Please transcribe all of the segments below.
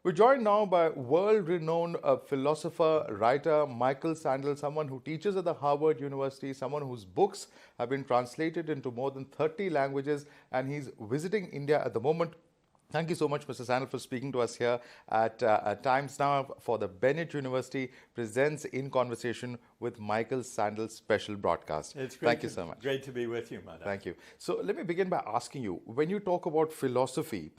We're joined now by world-renowned philosopher, writer Michael Sandel, someone who teaches at the Harvard University, someone whose books have been translated into more than 30 languages, and he's visiting India at the moment. Thank you so much, Mr. Sandel, for speaking to us here at Times Now for the Bennett University Presents in Conversation with Michael Sandel special broadcast. Thank you so much. Great to be with you, Madam. Thank you. So let me begin by asking you, when you talk about philosophy,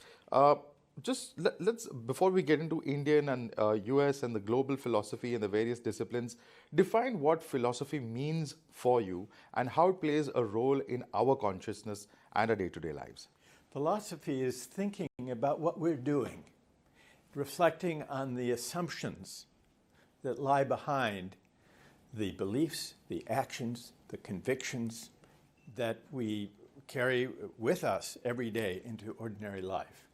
let's before we get into Indian and US and the global philosophy and the various disciplines, define what philosophy means for you and how it plays a role in our consciousness and our day-to-day lives. Philosophy is thinking about what we're doing, reflecting on the assumptions that lie behind the beliefs, the actions, the convictions that we carry with us every day into ordinary life.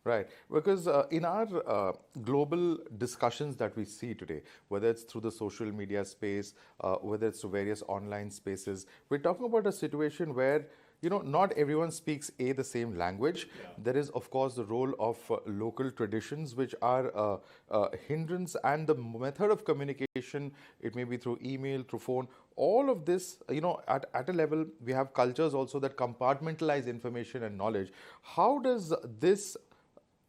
Right, because in our global discussions that we see today, whether it's through the social media space, whether it's through various online spaces, we're talking about a situation where not everyone speaks the same language. Yeah. There is, of course, the role of local traditions, which are a hindrance, and the method of communication, it may be through email, through phone. All of this, at a level, we have cultures also that compartmentalize information and knowledge. How does this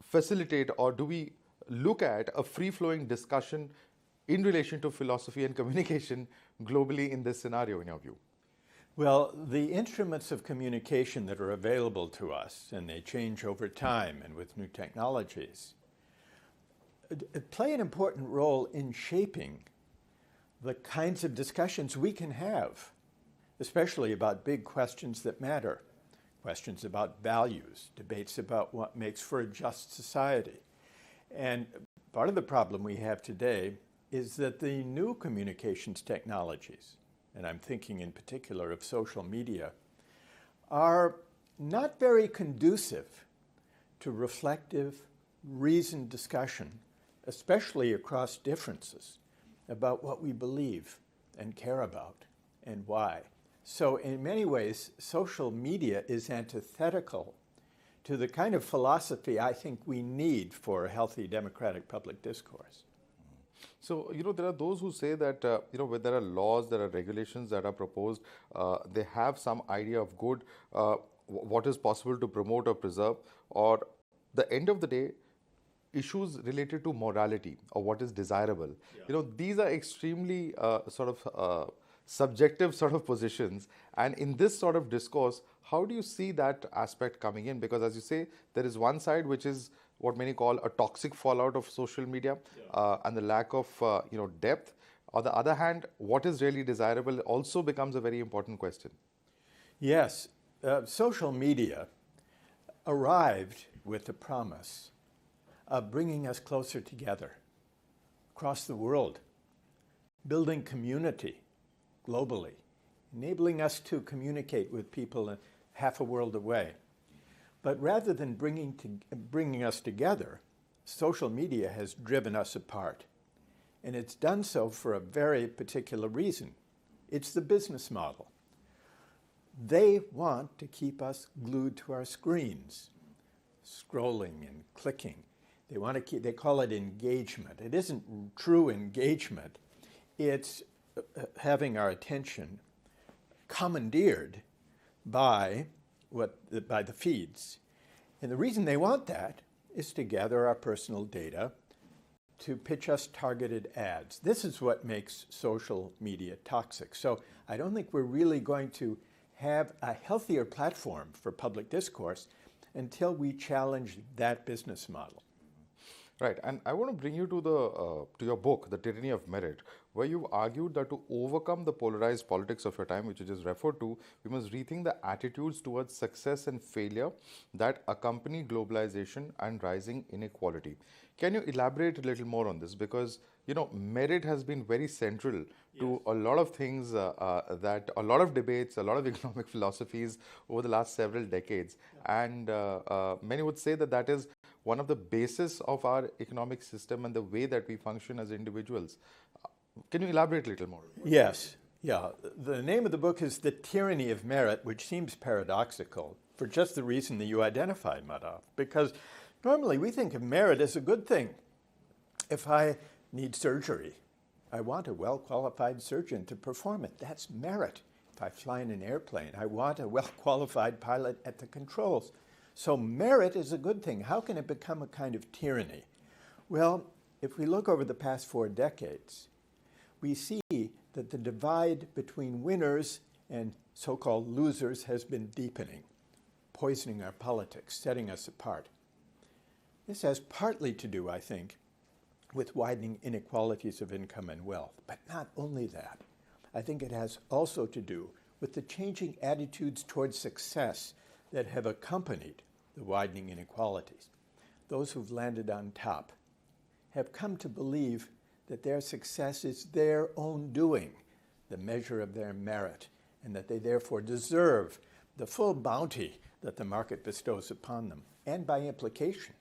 facilitate, or do we look at a free-flowing discussion in relation to philosophy and communication globally in this scenario, in your view? Well, the instruments of communication that are available to us, and they change over time and with new technologies, play an important role in shaping the kinds of discussions we can have, especially about big questions that matter, questions about values, debates about what makes for a just society. And part of the problem we have today is that the new communications technologies, and I'm thinking in particular of social media, are not very conducive to reflective, reasoned discussion, especially across differences about what we believe and care about and why. So in many ways, social media is antithetical to the kind of philosophy I think we need for a healthy democratic public discourse. So, there are those who say that, when there are laws, there are regulations that are proposed, they have some idea of good, what is possible to promote or preserve, or the end of the day, issues related to morality or what is desirable. Yeah. These are extremely subjective sort of positions. And in this sort of discourse, how do you see that aspect coming in? Because as you say, there is one side which is what many call a toxic fallout of social media, and the lack of depth. On the other hand, what is really desirable also becomes a very important question. Yes, social media arrived with the promise of bringing us closer together across the world, building community globally, enabling us to communicate with people half a world away. But rather than bringing us together, social media has driven us apart. And it's done so for a very particular reason. It's the business model. They want to keep us glued to our screens, scrolling and clicking. They call it engagement. It isn't true engagement. It's having our attention commandeered by the feeds. And the reason they want that is to gather our personal data to pitch us targeted ads. This is what makes social media toxic. So I don't think we're really going to have a healthier platform for public discourse until we challenge that business model. Right, and I want to bring you to your book, The Tyranny of Merit, where you've argued that to overcome the polarized politics of your time, which you just referred to, we must rethink the attitudes towards success and failure that accompany globalization and rising inequality. Can you elaborate a little more on this? Because, merit has been very central to a lot of things that a lot of debates, a lot of economic philosophies over the last several decades. Yeah. And many would say that is one of the basis of our economic system and the way that we function as individuals. Can you elaborate a little more? Yes. Yeah. The name of the book is The Tyranny of Merit, which seems paradoxical for just the reason that you identified, Madhav. Because Normally, we think of merit as a good thing. If I need surgery, I want a well-qualified surgeon to perform it. That's merit. If I fly in an airplane, I want a well-qualified pilot at the controls. So merit is a good thing. How can it become a kind of tyranny? Well, if we look over the past 4 decades, we see that the divide between winners and so-called losers has been deepening, poisoning our politics, setting us apart. This has partly to do, I think, with widening inequalities of income and wealth. But not only that. I think it has also to do with the changing attitudes towards success that have accompanied the widening inequalities. Those who've landed on top have come to believe that their success is their own doing, the measure of their merit, and that they therefore deserve the full bounty that the market bestows upon them, and by implication,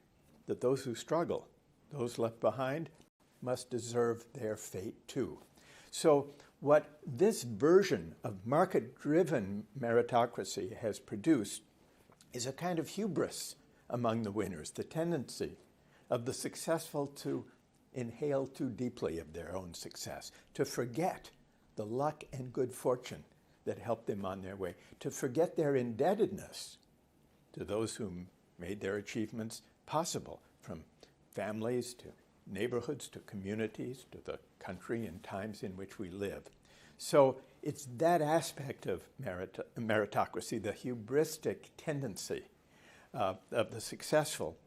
that those who struggle, those left behind, must deserve their fate too. So what this version of market-driven meritocracy has produced is a kind of hubris among the winners, the tendency of the successful to inhale too deeply of their own success, to forget the luck and good fortune that helped them on their way, to forget their indebtedness to those who made their achievements possible, from families to neighborhoods to communities to the country and times in which we live. So it's that aspect of meritocracy, the hubristic tendency of the successful,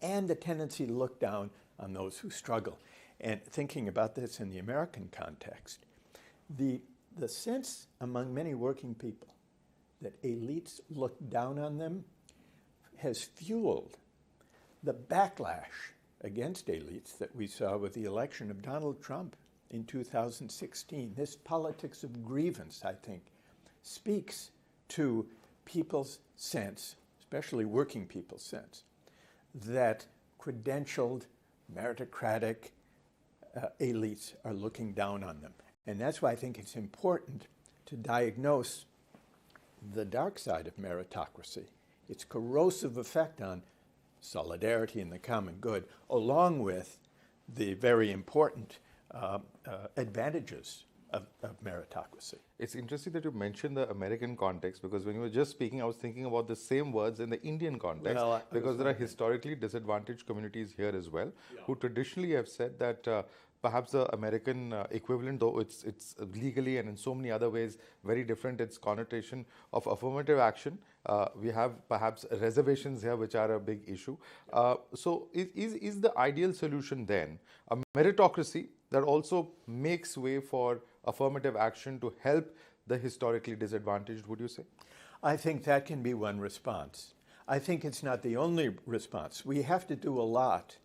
and the tendency to look down on those who struggle. And thinking about this in the American context, the sense among many working people that elites look down on them has fueled the backlash against elites that we saw with the election of Donald Trump in 2016. This politics of grievance, I think, speaks to people's sense, especially working people's sense, that credentialed, meritocratic elites are looking down on them. And that's why I think it's important to diagnose the dark side of meritocracy, its corrosive effect on solidarity and the common good, along with the very important advantages of meritocracy. It's interesting that you mentioned the American context, because when you were just speaking, I was thinking about the same words in the Indian context, Well, because there are historically disadvantaged communities here as well, who traditionally have said that perhaps the American equivalent, though it's legally and in so many other ways very different, its connotation of affirmative action. We have perhaps reservations here, which are a big issue. So is the ideal solution then a meritocracy that also makes way for affirmative action to help the historically disadvantaged, would you say? I think that can be one response. I think it's not the only response. We have to do a lot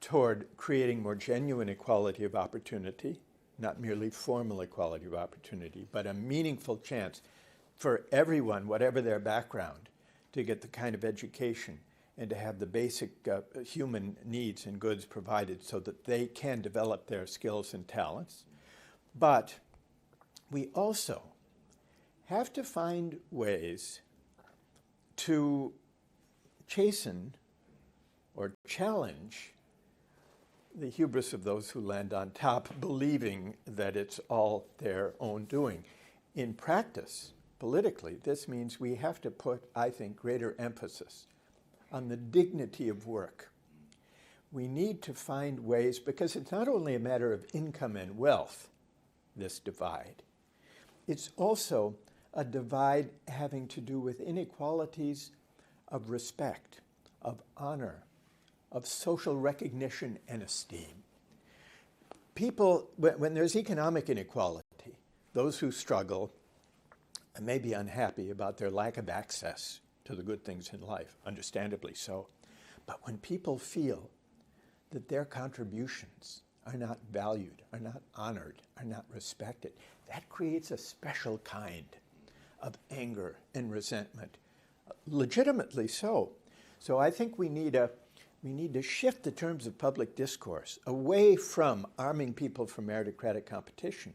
toward creating more genuine equality of opportunity, not merely formal equality of opportunity, but a meaningful chance for everyone, whatever their background, to get the kind of education and to have the basic human needs and goods provided so that they can develop their skills and talents. But we also have to find ways to chasten or challenge the hubris of those who land on top, believing that it's all their own doing. In practice, politically, this means we have to put, I think, greater emphasis on the dignity of work. We need to find ways, because it's not only a matter of income and wealth, this divide. It's also a divide having to do with inequalities of respect, of honor, of social recognition and esteem. People, when there's economic inequality, those who struggle may be unhappy about their lack of access to the good things in life, understandably so. But when people feel that their contributions are not valued, are not honored, are not respected, that creates a special kind of anger and resentment, legitimately so. So I think we need to shift the terms of public discourse away from arming people for meritocratic competition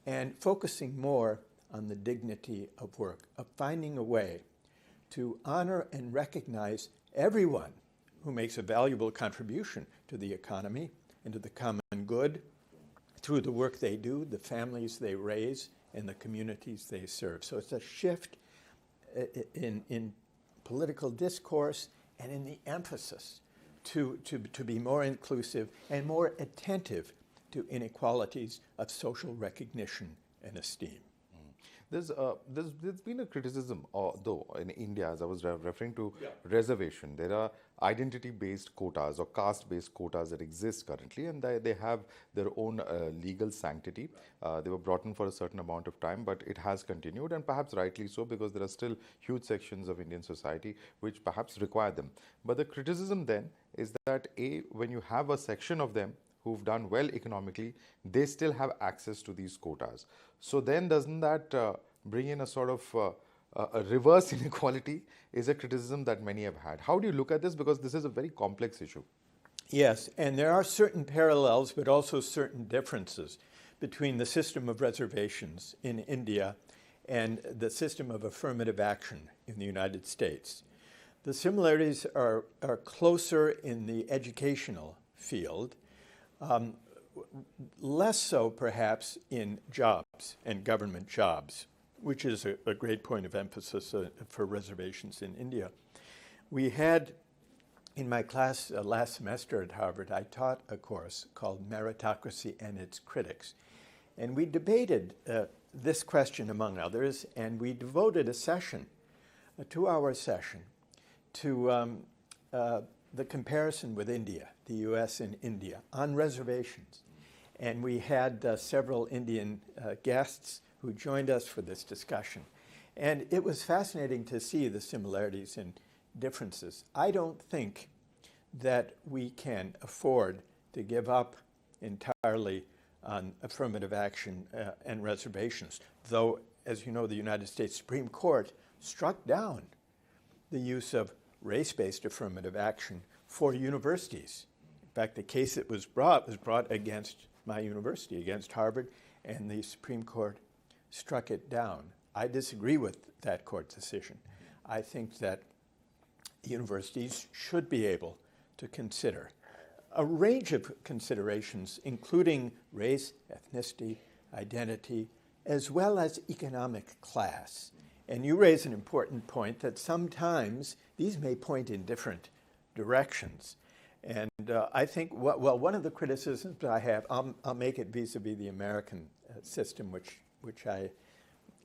and focusing more on the dignity of work, of finding a way to honor and recognize everyone who makes a valuable contribution to the economy and to the common good through the work they do, the families they raise, and the communities they serve. So it's a shift in political discourse and in the emphasis to be more inclusive and more attentive to inequalities of social recognition and esteem. There's been a criticism, though, in India, as I was referring to reservation. There are identity-based quotas or caste-based quotas that exist currently, and they have their own legal sanctity. They were brought in for a certain amount of time, but it has continued, and perhaps rightly so, because there are still huge sections of Indian society which perhaps require them. But the criticism then is that, when you have a section of them who've done well economically, they still have access to these quotas. So then doesn't that bring in a sort of a reverse inequality, is a criticism that many have had. How do you look at this? Because this is a very complex issue. Yes, and there are certain parallels, but also certain differences between the system of reservations in India and the system of affirmative action in the United States. The similarities are closer in the educational field, less so perhaps in jobs and government jobs, which is a great point of emphasis for reservations in India. We had, in my class last semester at Harvard, I taught a course called Meritocracy and Its Critics. And we debated this question, among others, and we devoted a session, a 2-hour session, to the comparison with India, the US and India, on reservations. And we had several Indian guests who joined us for this discussion. And it was fascinating to see the similarities and differences. I don't think that we can afford to give up entirely on affirmative action and reservations, though, as you know, the United States Supreme Court struck down the use of race-based affirmative action for universities. In fact, the case that was brought against my university, against Harvard, and the Supreme Court struck it down. I disagree with that court decision. I think that universities should be able to consider a range of considerations, including race, ethnicity, identity, as well as economic class. And you raise an important point that sometimes these may point in different directions. And I think, one of the criticisms I have, I'll make it vis-a-vis the American system, which I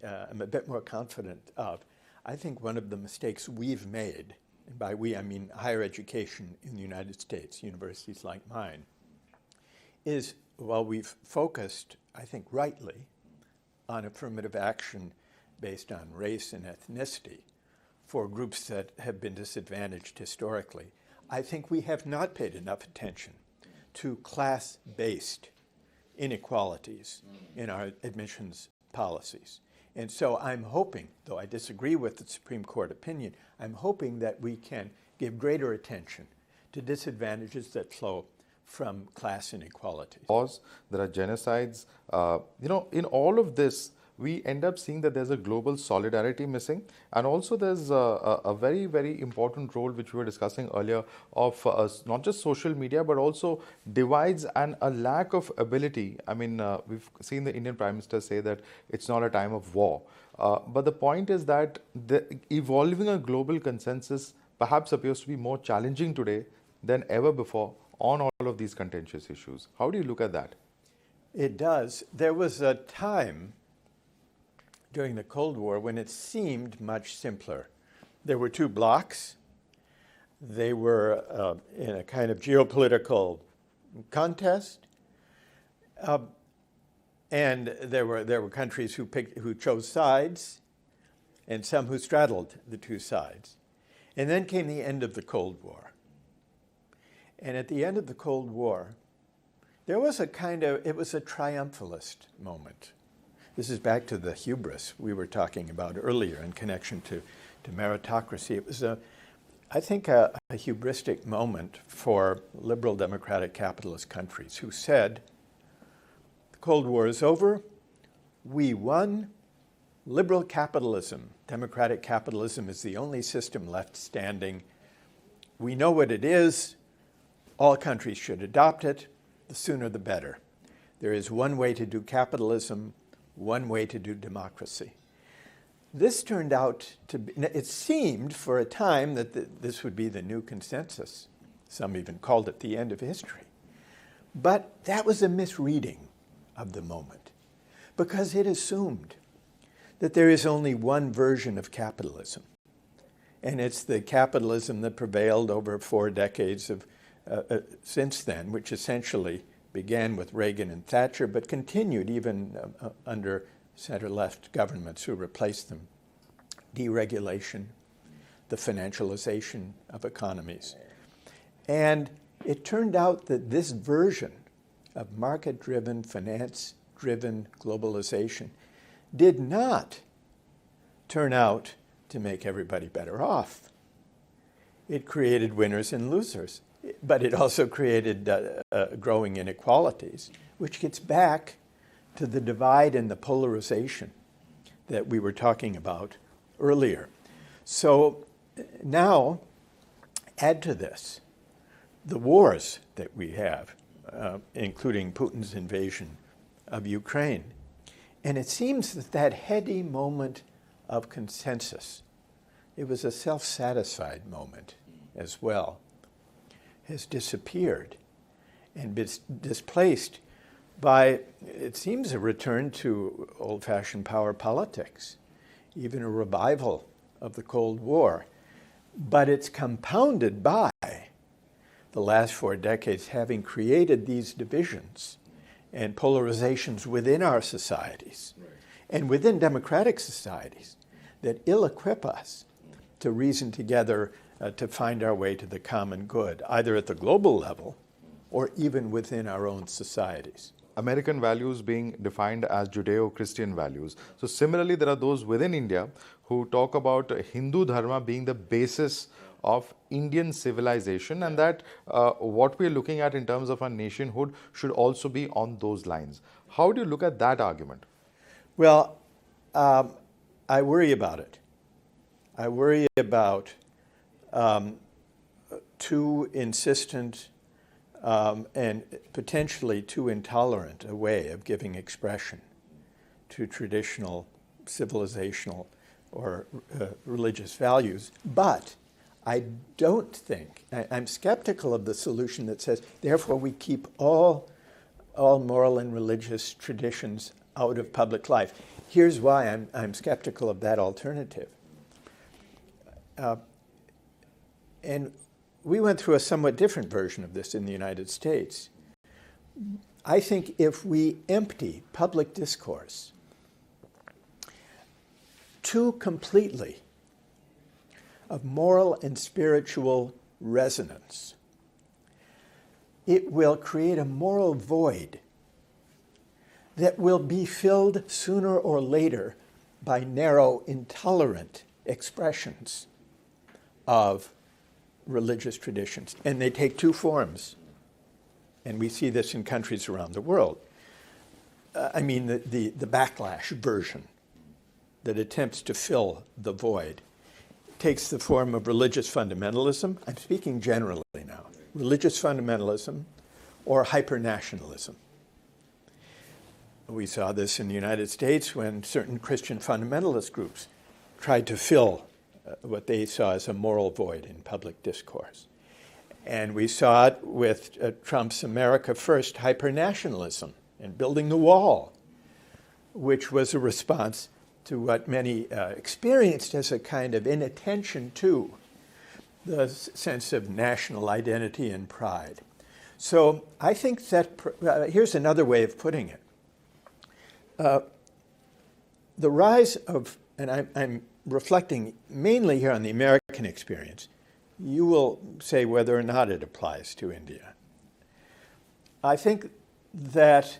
am a bit more confident of. I think one of the mistakes we've made, and by we I mean higher education in the United States, universities like mine, is while we've focused, I think rightly, on affirmative action based on race and ethnicity for groups that have been disadvantaged historically, I think we have not paid enough attention to class-based inequalities in our admissions policies. And so I'm hoping, though I disagree with the Supreme Court opinion, I'm hoping that we can give greater attention to disadvantages that flow from class inequalities. There are genocides. In all of this, we end up seeing that there's a global solidarity missing, and also there's a very, very important role which we were discussing earlier of not just social media but also divides and a lack of ability. I mean, we've seen the Indian Prime Minister say that it's not a time of war, but the point is that evolving a global consensus perhaps appears to be more challenging today than ever before on all of these contentious issues. How do you look at that? It does. There was a time during the Cold War when it seemed much simpler. There were two blocs. They were in a kind of geopolitical contest, and there were countries who chose sides, and some who straddled the two sides. And then came the end of the Cold War. And at the end of the Cold War, there was it was a triumphalist moment. This is back to the hubris we were talking about earlier in connection to meritocracy. It was, I think, a hubristic moment for liberal democratic capitalist countries who said, the Cold War is over, we won, liberal capitalism, democratic capitalism is the only system left standing, we know what it is. All countries should adopt it. The sooner the better. There is one way to do capitalism, one way to do democracy. This turned out to be, it seemed for a time that this would be the new consensus. Some even called it the end of history. But that was a misreading of the moment, because it assumed that there is only one version of capitalism. And it's the capitalism that prevailed over 4 decades of, since then, which essentially began with Reagan and Thatcher, but continued even under center-left governments who replaced them. Deregulation, the financialization of economies. And it turned out that this version of market-driven, finance-driven globalization did not turn out to make everybody better off. It created winners and losers, but it also created growing inequalities, which gets back to the divide and the polarization that we were talking about earlier. So now, add to this the wars that we have, including Putin's invasion of Ukraine. And it seems that that heady moment of consensus, it was a self-satisfied moment as well, has disappeared and been displaced by, it seems, a return to old-fashioned power politics, even a revival of the Cold War. But it's compounded by the last 4 decades having created these divisions and polarizations within our societies and within democratic societies that ill-equip us to reason together to find our way to the common good, either at the global level or even within our own societies. American values being defined as Judeo-Christian values. So similarly, there are those within India who talk about Hindu Dharma being the basis of Indian civilization, and that what we're looking at in terms of our nationhood should also be on those lines. How do you look at that argument? Well, I worry about it. I worry about too insistent and potentially too intolerant a way of giving expression to traditional civilizational or religious values. But I don't think, I'm skeptical of the solution that says, therefore we keep all moral and religious traditions out of public life. Here's why I'm skeptical of that alternative. And we went through a somewhat different version of this in the United States. I think if we empty public discourse too completely of moral and spiritual resonance, it will create a moral void that will be filled sooner or later by narrow, intolerant expressions of religious traditions. And they take 2 forms. And we see this in countries around the world. The backlash version that attempts to fill the void takes the form of religious fundamentalism. I'm speaking generally now. Religious fundamentalism or hyper-nationalism. We saw this in the United States when certain Christian fundamentalist groups tried to fill what they saw as a moral void in public discourse. And we saw it with Trump's America First hyper-nationalism and building the wall, which was a response to what many experienced as a kind of inattention to the sense of national identity and pride. So I think that, here's another way of putting it. The rise of, and I'm reflecting mainly here on the American experience, you will say whether or not it applies to India. I think that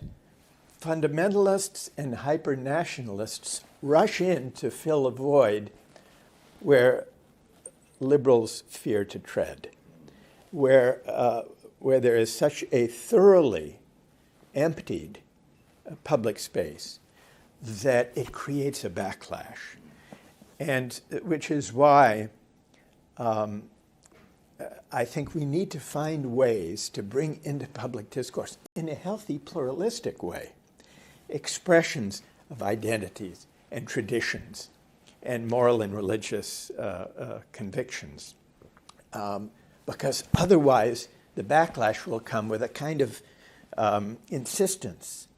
fundamentalists and hyper-nationalists rush in to fill a void where liberals fear to tread, where there is such a thoroughly emptied public space that it creates a backlash. And which is why I think we need to find ways to bring into public discourse, in a healthy, pluralistic way, expressions of identities and traditions and moral and religious convictions. Because otherwise, the backlash will come with a kind of insistence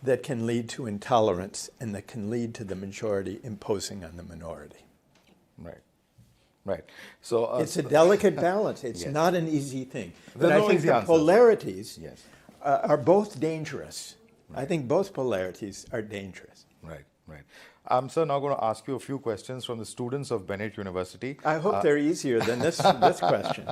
that can lead to intolerance and that can lead to the majority imposing on the minority. Right. Right. So it's a delicate balance. It's Yes. not an easy thing. There's But I no think easy the answers. polarities Yes. are both dangerous. I think both polarities are dangerous. Right. Right. I'm now going to ask you a few questions from the students of Bennett University. I hope they're easier than this question.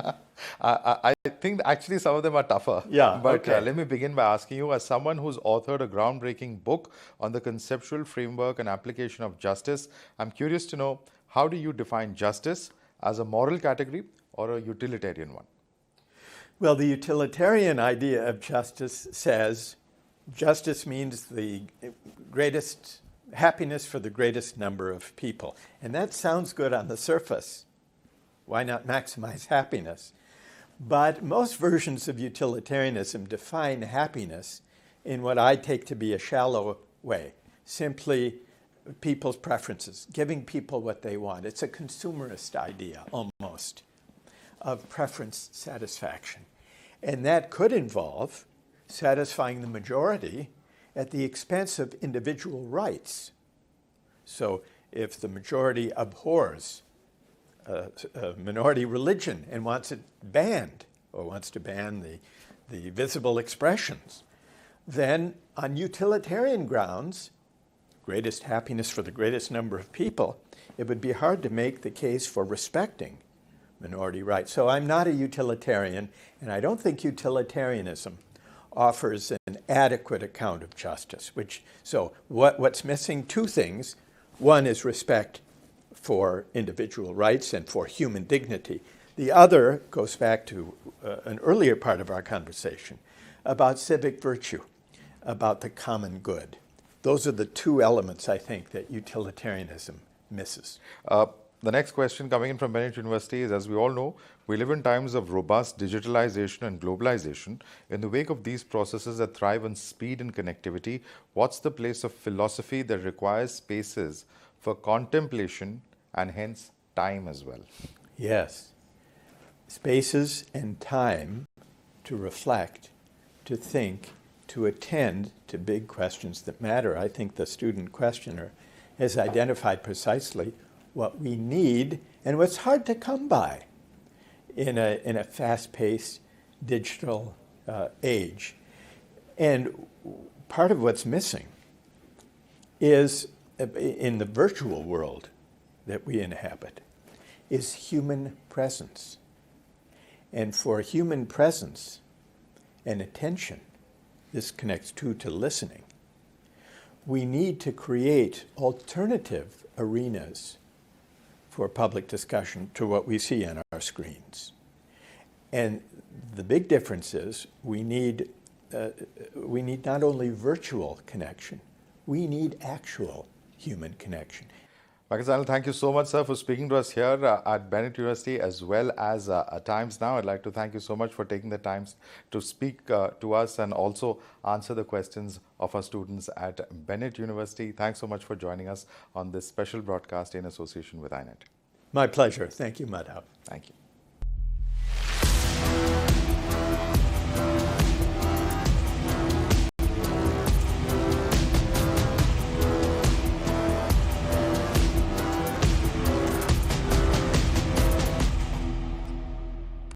I think actually some of them are tougher. Yeah, But okay. let me begin by asking you, as someone who's authored a groundbreaking book on the conceptual framework and application of justice, I'm curious to know, how do you define justice, as a moral category or a utilitarian one? Well, the utilitarian idea of justice says justice means the greatest happiness for the greatest number of people. And that sounds good on the surface. Why not maximize happiness? But most versions of utilitarianism define happiness in what I take to be a shallow way, simply people's preferences, giving people what they want. It's a consumerist idea, almost, of preference satisfaction. And that could involve satisfying the majority at the expense of individual rights. So if the majority abhors a minority religion and wants it banned, or wants to ban the visible expressions, then on utilitarian grounds, greatest happiness for the greatest number of people, it would be hard to make the case for respecting minority rights. So I'm not a utilitarian, and I don't think utilitarianism offers an adequate account of justice. So what's missing? Two things. One is respect for individual rights and for human dignity. The other goes back to an earlier part of our conversation about civic virtue, about the common good. Those are the two elements, I think, that utilitarianism misses. The next question coming in from Bennett University is, as we all know, we live in times of robust digitalization and globalization. In the wake of these processes that thrive on speed and connectivity, what's the place of philosophy that requires spaces for contemplation and hence time as well? Yes. Spaces and time to reflect, to think, to attend to big questions that matter. I think the student questioner has identified precisely what we need and what's hard to come by in a fast-paced digital age. And part of what's missing is, in the virtual world that we inhabit, is human presence. And for human presence and attention, this connects too to listening, we need to create alternative arenas for public discussion to what we see on our screens. And the big difference is we need not only virtual connection, we need actual human connection. Michael Sandel, thank you so much, sir, for speaking to us here at Bennett University as well as at Times Now. I'd like to thank you so much for taking the time to speak to us and also answer the questions of our students at Bennett University. Thanks so much for joining us on this special broadcast in association with INET. My pleasure. Thank you, Madhav. Thank you.